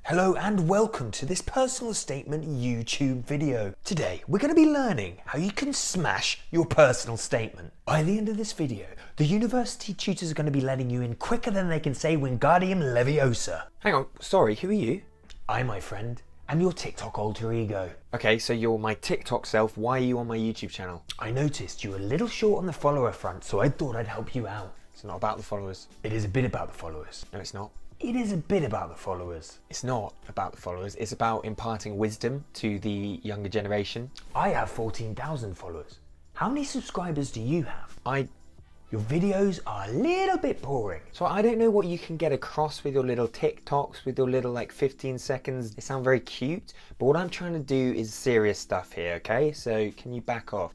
Hello and welcome to this personal statement YouTube video. Today we're going to be learning how you can smash your personal statement. By the end of this video, the university tutors are going to be letting you in quicker than they can say Wingardium Leviosa. Hang on, sorry, who are you? I, my friend, am your TikTok alter ego. Okay, so you're my TikTok self. Why are you on my YouTube channel? I noticed you were a little short on the follower front, so I thought I'd help you out. It's not about the followers. It is a bit about the followers. No, it's not. It is a bit about the followers. It's not about the followers. It's about imparting wisdom to the younger generation. I have 14,000 followers. How many subscribers do you have? Your videos are a little bit boring. So I don't know what you can get across with your little TikToks, with your little 15 seconds. They sound very cute, but what I'm trying to do is serious stuff here, okay? So can you back off?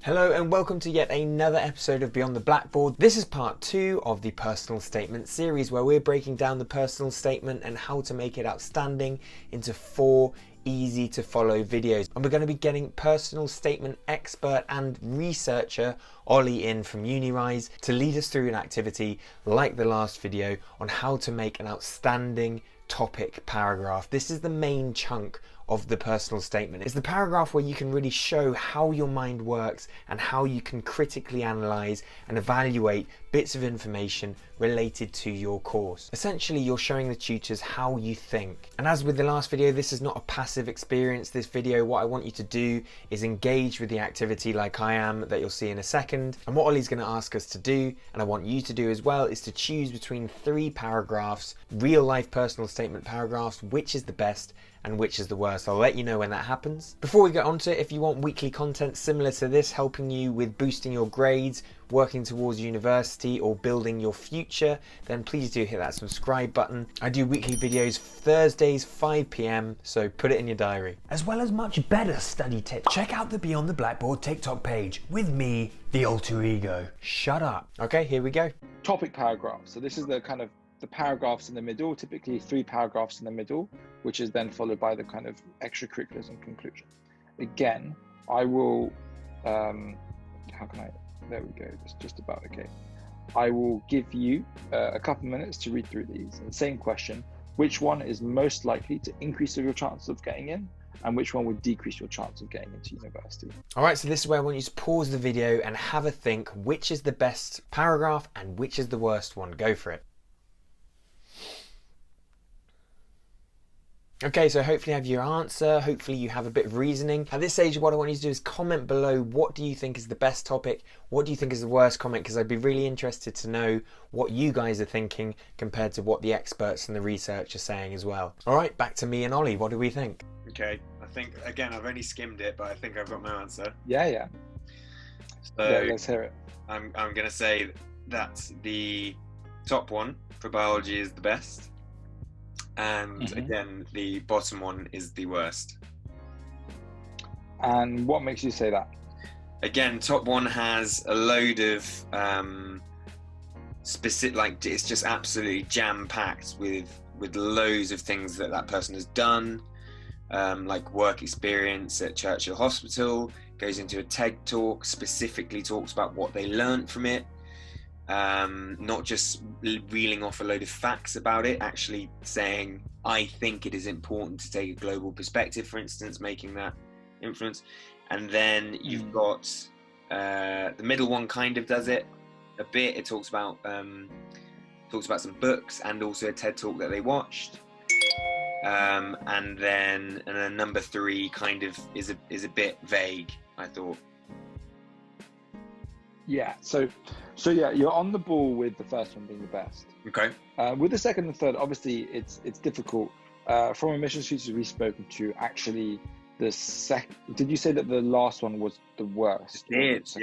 Hello and welcome to yet another episode of Beyond the Blackboard. This is part 2 of the personal statement series where we're breaking down the personal statement and how to make it outstanding into 4 easy to follow videos. And we're going to be getting personal statement expert and researcher Ollie in from UNIRISE to lead us through an activity like the last video on how to make an outstanding topic paragraph. This is the main chunk of the personal statement. It's the paragraph where you can really show how your mind works and how you can critically analyze and evaluate bits of information related to your course. Essentially, you're showing the tutors how you think. And as with the last video, this is not a passive experience. This video, what I want you to do is engage with the activity like I am, that you'll see in a second. And what Ollie's going to ask us to do, and I want you to do as well, is to choose between 3 paragraphs, real life personal statement paragraphs, which is the best and which is the worst. I'll let you know when that happens. Before we get on to it, if you want weekly content similar to this, helping you with boosting your grades, working towards university or building your future, then please do hit that subscribe button. I do weekly videos Thursdays 5 PM, so put it in your diary. As well as much better study tips, check out the Beyond the Blackboard TikTok page with me, the alter ego. Shut up. Okay, here we go. Topic paragraphs. So this is the kind of the paragraphs in the middle, typically 3 paragraphs in the middle, which is then followed by the kind of extracurriculars and conclusion. Again, I will, there we go, it's just about okay. I will give you a couple minutes to read through these. And same question, which one is most likely to increase your chances of getting in, and which one would decrease your chance of getting into university? All right, so this is where I want you to pause the video and have a think, which is the best paragraph and which is the worst one. Go for it. Okay, so hopefully you have your answer, hopefully you have a bit of reasoning. At this stage, what I want you to do is comment below, what do you think is the best topic? What do you think is the worst comment? Because I'd be really interested to know what you guys are thinking compared to what the experts and the research are saying as well. All right, back to me and Ollie, what do we think? Okay, I think, again, I've only skimmed it, but I think I've got my answer. Yeah. So Yeah, let's hear it. I'm going to say that the top one for biology is the best. And again, the bottom one is the worst. And what makes you say that? Again, top one has a load of specific, it's just absolutely jam-packed with loads of things that person has done, like work experience at Churchill Hospital, goes into a TED talk, specifically talks about what they learned from it. Not just reeling off a load of facts about it, actually saying, I think it is important to take a global perspective, for instance, making that influence. And then you've got the middle one kind of does it a bit. It talks about some books and also a TED talk that they watched. And then number 3 kind of is a bit vague, I thought. Yeah, so yeah, you're on the ball with the first one being the best. Okay. With the second and third, obviously it's difficult. From admissions tutors we've spoken to, actually did you say that the last one was the worst? Yeah. So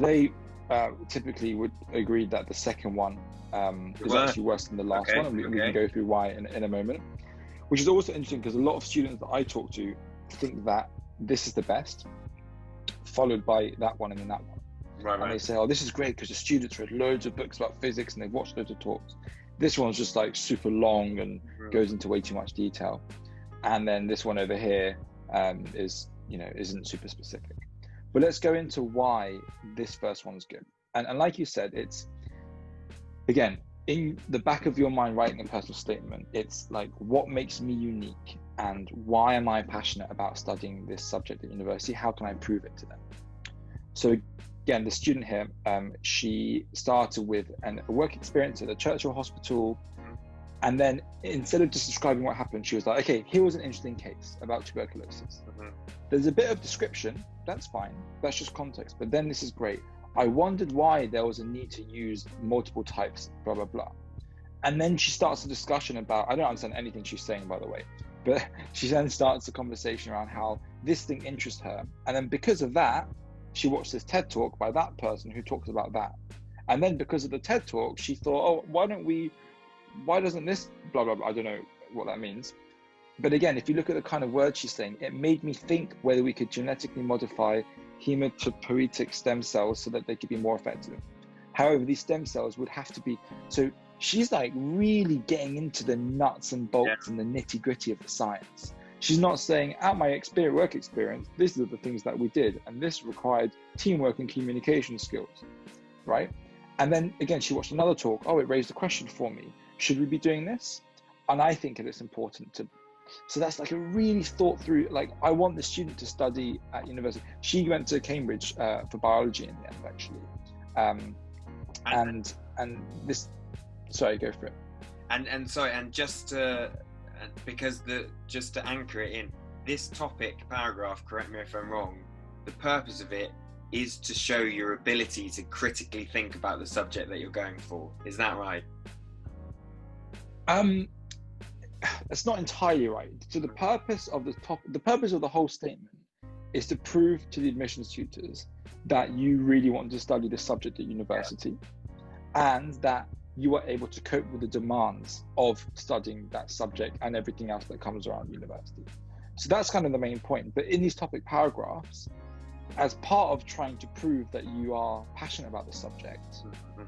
they typically would agree that the second one is actually worse than the last one, and we can go through why in a moment. Which is also interesting because a lot of students that I talk to think that this is the best, followed by that one and then that one. Right. And they say, oh, this is great because the students read loads of books about physics and they've watched loads of talks. This one's just super long and goes into way too much detail. And then this one over here isn't super specific. But let's go into why this first one's good. And like you said, it's, again, in the back of your mind writing a personal statement, it's like, what makes me unique and why am I passionate about studying this subject at university? How can I prove it to them? So again, the student here, she started with a work experience at a church or hospital. And then instead of just describing what happened, she was like, okay, here was an interesting case about tuberculosis. There's a bit of description, that's fine. That's just context. But then this is great. I wondered why there was a need to use multiple types, blah, blah, blah. And then she starts a discussion about, I don't understand anything she's saying, by the way, but she then starts a conversation around how this thing interests her. And then because of that, she watched this TED talk by that person who talks about that. And then because of the TED talk, she thought, oh, why doesn't this blah, blah, blah. I don't know what that means. But again, if you look at the kind of words she's saying, it made me think whether we could genetically modify hematopoietic stem cells so that they could be more effective. However, these stem cells would have to be, so she's like really getting into the nuts and bolts and the nitty gritty of the science. She's not saying, at my work experience, these are the things that we did, and this required teamwork and communication skills, right? And then again, she watched another talk. Oh, it raised a question for me. Should we be doing this? And I think that it's important to, so that's like a really thought through, like I want the student to study at university. She went to Cambridge for biology in the end, actually. And this, sorry, go for it. And sorry, and just to anchor it in, this topic paragraph, correct me if I'm wrong, the purpose of it is to show your ability to critically think about the subject that you're going for. Is that right? That's not entirely right. So the purpose of the whole statement is to prove to the admissions tutors that you really want to study this subject at university, and that you are able to cope with the demands of studying that subject and everything else that comes around university. So that's kind of the main point. But in these topic paragraphs, as part of trying to prove that you are passionate about the subject,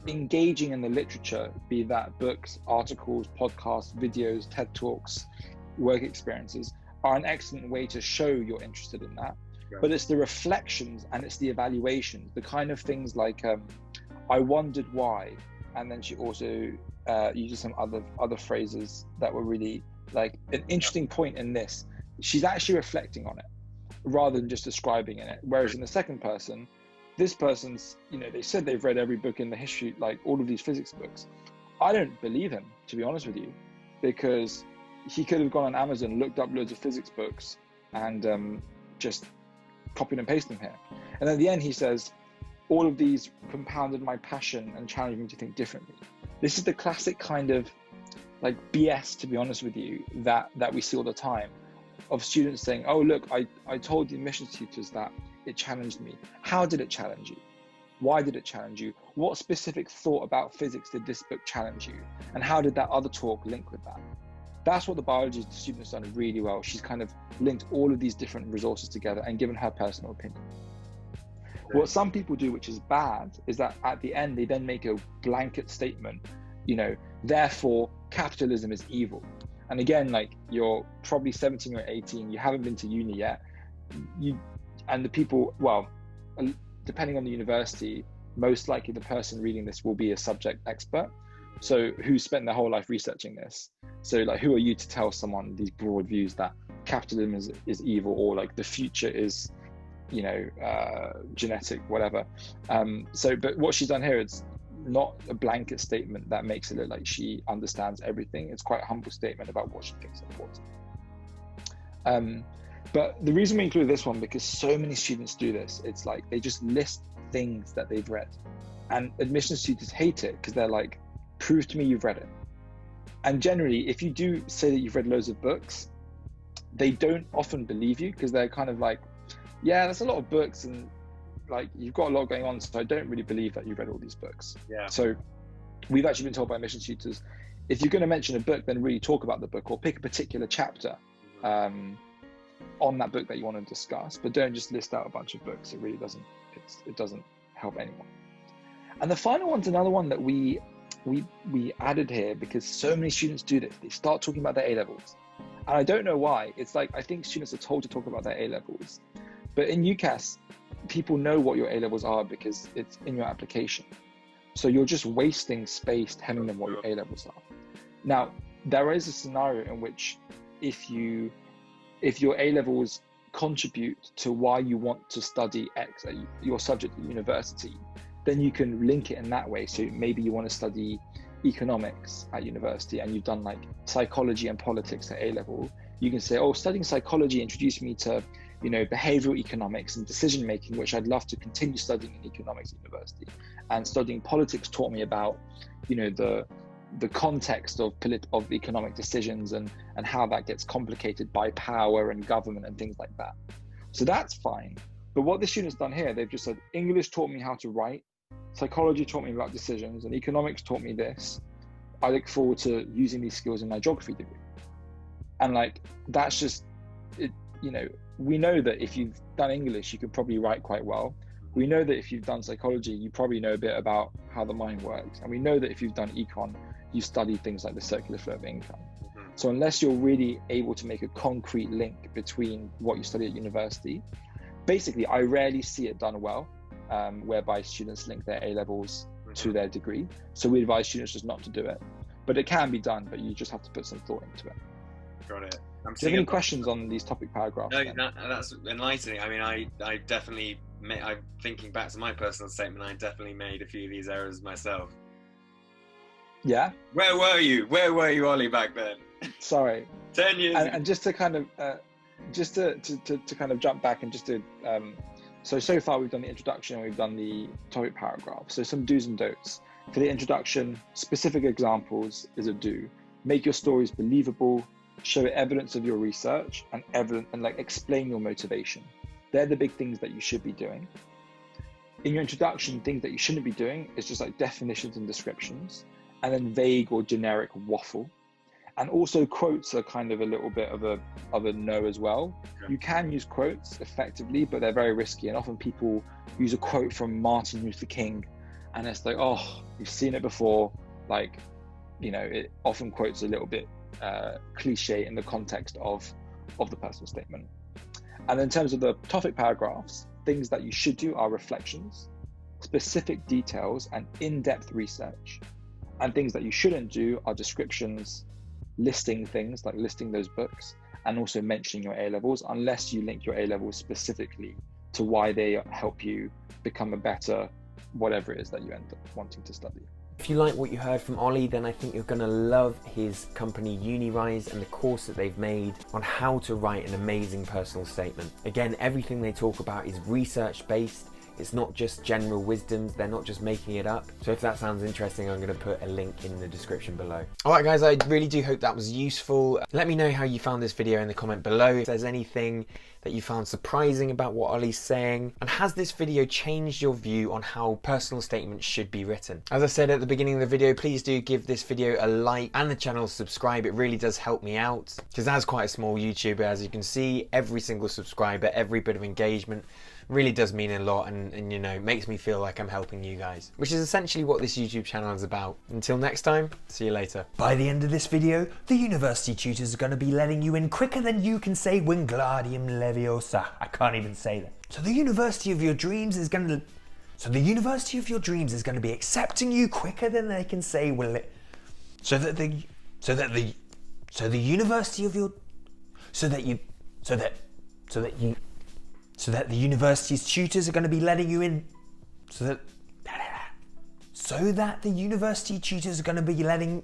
engaging in the literature, be that books, articles, podcasts, videos, TED Talks, work experiences, are an excellent way to show you're interested in that. Right. But it's the reflections and it's the evaluations, the kind of things like, I wondered why. And then she also uses some other phrases that were really like an interesting point in this. She's actually reflecting on it, rather than just describing it. Whereas in the second person, this person's, they said they've read every book in the history, like all of these physics books. I don't believe him, to be honest with you, because he could have gone on Amazon, looked up loads of physics books and just copied and pasted them here. And at the end, he says, all of these compounded my passion and challenged me to think differently. This is the classic kind of like BS, to be honest with you, that we see all the time, of students saying, oh, look, I told the admissions tutors that it challenged me. How did it challenge you? Why did it challenge you? What specific thought about physics did this book challenge you? And how did that other talk link with that? That's what the biology student has done really well. She's kind of linked all of these different resources together and given her personal opinion. What some people do, which is bad, is that at the end, they then make a blanket statement, therefore capitalism is evil. And again, like you're probably 17 or 18, you haven't been to uni yet. And the people, well, depending on the university, most likely the person reading this will be a subject expert. So who spent their whole life researching this? So like, who are you to tell someone these broad views that capitalism is evil, or like the future is, genetic, whatever. But what she's done here, it's not a blanket statement that makes it look like she understands everything. It's quite a humble statement about what she thinks important. But the reason we include this one, because so many students do this, it's like they just list things that they've read, and admissions tutors hate it because they're like, prove to me you've read it. And generally, if you do say that you've read loads of books, they don't often believe you, because they're kind of like, yeah, that's a lot of books, and like you've got a lot going on, so I don't really believe that you've read all these books. Yeah. So we've actually been told by admissions tutors, if you're going to mention a book, then really talk about the book, or pick a particular chapter on that book that you want to discuss, but don't just list out a bunch of books. It really doesn't, it doesn't help anyone. And the final one's another one that we added here because so many students do this. They start talking about their A-levels. And I don't know why. It's like, I think students are told to talk about their A-levels. But in UCAS, people know what your A-levels are because it's in your application. So you're just wasting space telling them what your A levels are. Now, there is a scenario in which if your A levels contribute to why you want to study X, your subject at university, then you can link it in that way. So maybe you want to study economics at university and you've done like psychology and politics at A level. You can say, oh, studying psychology introduced me to, behavioral economics and decision making, which I'd love to continue studying in economics at university. And studying politics taught me about, the context of economic decisions and how that gets complicated by power and government and things like that. So that's fine. But what the students done here, they've just said, English taught me how to write, psychology taught me about decisions, and economics taught me this. I look forward to using these skills in my geography degree. And that's just it. We know that if you've done English, you could probably write quite well. We know that if you've done psychology, you probably know a bit about how the mind works. And we know that if you've done econ, you study things like the circular flow of income. So unless you're really able to make a concrete link between what you study at university, basically, I rarely see it done well, whereby students link their A levels to their degree. So we advise students just not to do it. But it can be done, but you just have to put some thought into it. Got it. Do you have any questions on these topic paragraphs? No, that's enlightening. I mean, I definitely, I'm thinking back to my personal statement, I definitely made a few of these errors myself. Yeah? Where were you, Ollie, back then? Sorry. 10 years ago. And just to kind of, to kind of jump back and just to, so far we've done the introduction and we've done the topic paragraph. So some do's and don'ts. For the introduction, specific examples is a do. Make your stories believable, show evidence of your research, and explain your motivation. They're the big things that you should be doing. In your introduction, things that you shouldn't be doing is just like definitions and descriptions, and then vague or generic waffle. And also quotes are kind of a little bit of a no as well. You can use quotes effectively, but they're very risky. And often people use a quote from Martin Luther King, and it's like, oh, you've seen it before. It often quotes a little bit cliche in the context of the personal statement. And in terms of the topic paragraphs, things that you should do are reflections, specific details, and in-depth research. And things that you shouldn't do are descriptions, listing things, like listing those books, and also mentioning your A levels, unless you link your A levels specifically to why they help you become a better whatever it is that you end up wanting to study. If you like what you heard from Ollie, then I think you're going to love his company UNIRISE and the course that they've made on how to write an amazing personal statement. Again, everything they talk about is research based. It's not just general wisdom, they're not just making it up. So if that sounds interesting, I'm going to put a link in the description below. Alright guys, I really do hope that was useful. Let me know how you found this video in the comment below. If there's anything that you found surprising about what Ollie's saying, and has this video changed your view on how personal statements should be written? As I said at the beginning of the video, please do give this video a like and the channel subscribe. It really does help me out, because as quite a small YouTuber, as you can see, every single subscriber, every bit of engagement really does mean a lot, and makes me feel like I'm helping you guys, which is essentially what this YouTube channel is about. Until next time, see you later. By the end of this video, the University Tutors are going to be letting you in quicker than you can say Wingardium Leviosa. I can't even say that. So the University of your dreams is going to be accepting you quicker than they can say so that the university's tutors are going to be letting you in, so that the university tutors are going to be letting